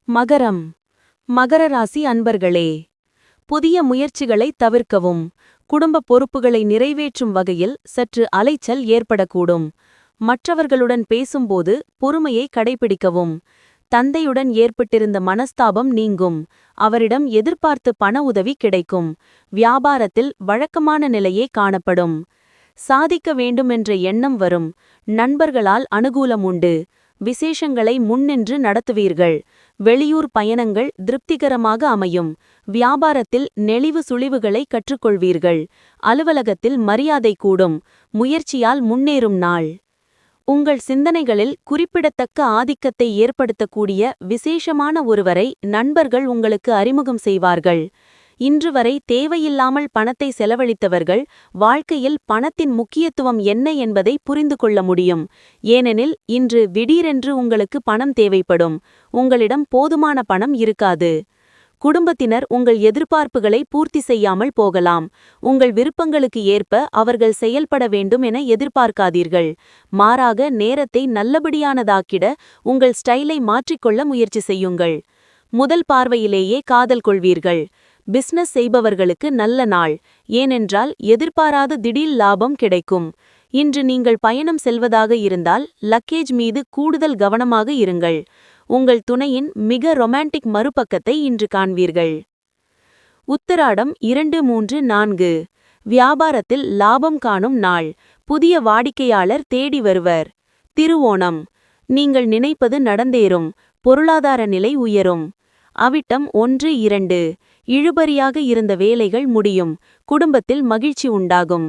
மகரம். மகர ராசி அன்பர்களே, புதிய முயற்சிகளை தவிர்க்கவும். குடும்ப பொறுப்புகளை நிறைவேற்றும் வகையில் சற்று அலைச்சல் ஏற்படக்கூடும். மற்றவர்களுடன் பேசும்போது பொறுமையை கடைபிடிக்கவும். தந்தையுடன் ஏற்பட்டிருந்த மனஸ்தாபம் நீங்கும். அவரிடம் எதிர்பார்த்து பண உதவி கிடைக்கும். வியாபாரத்தில் வழக்கமான நிலையே காணப்படும். சாதிக்க வேண்டுமென்ற எண்ணம் வரும். நண்பர்களால் அனுகூலம் உண்டு. விசேஷங்களை முன்னின்று நடத்துவீர்கள். வெளியூர் பயணங்கள் திருப்திகரமாக அமையும். வியாபாரத்தில் நெளிவு சுழிவுகளை கற்றுக்கொள்வீர்கள். அலுவலகத்தில் மரியாதை கூடும். முயற்சியால் முன்னேறும் நாள். உங்கள் சிந்தனைகளில் குறிப்பிடத்தக்க ஆதிக்கத்தை ஏற்படுத்தக்கூடிய விசேஷமான ஒருவரை நண்பர்கள் உங்களுக்கு அறிமுகம் செய்வார்கள். இன்று வரை தேவையில்லாமல் பணத்தை செலவழித்தவர்கள் வாழ்க்கையில் பணத்தின் முக்கியத்துவம் என்ன என்பதை புரிந்து கொள்ள முடியும். ஏனெனில் இன்று திடீரென்று உங்களுக்கு பணம் தேவைப்படும். உங்களிடம் போதுமான பணம் இருக்காது. குடும்பத்தினர் உங்கள் எதிர்பார்ப்புகளை பூர்த்தி செய்யாமல் போகலாம். உங்கள் விருப்பங்களுக்கு ஏற்ப அவர்கள் செயல்பட வேண்டும் என எதிர்பார்க்காதீர்கள். மாறாக நேரத்தை நல்லபடியானதாக்கிட உங்கள் ஸ்டைலை மாற்றிக்கொள்ள முயற்சி செய்யுங்கள். முதல் பார்வையிலேயே காதல் கொள்வீர்கள். பிசினஸ் செய்பவர்களுக்கு நல்ல நாள். ஏனென்றால் எதிர்பாராத திடீர் லாபம் கிடைக்கும். இன்று நீங்கள் பயணம் செல்வதாக இருந்தால் லக்கேஜ் மீது கூடுதல் கவனமாக இருங்கள். உங்கள் துணையின் மிக ரொமான்டிக் மறுபக்கத்தை இன்று காண்பீர்கள். உத்திராடம் 2-3-4. வியாபாரத்தில் லாபம் காணும் நாள். புதிய வாடிக்கையாளர் தேடி வருவர். திருவோணம். நீங்கள் நினைப்பது நடந்தேறும். பொருளாதார நிலை உயரும். அவிட்டம் 1-2. இழுபறியாக இருந்த வேலைகள் முடியும். குடும்பத்தில் மகிழ்ச்சி உண்டாகும்.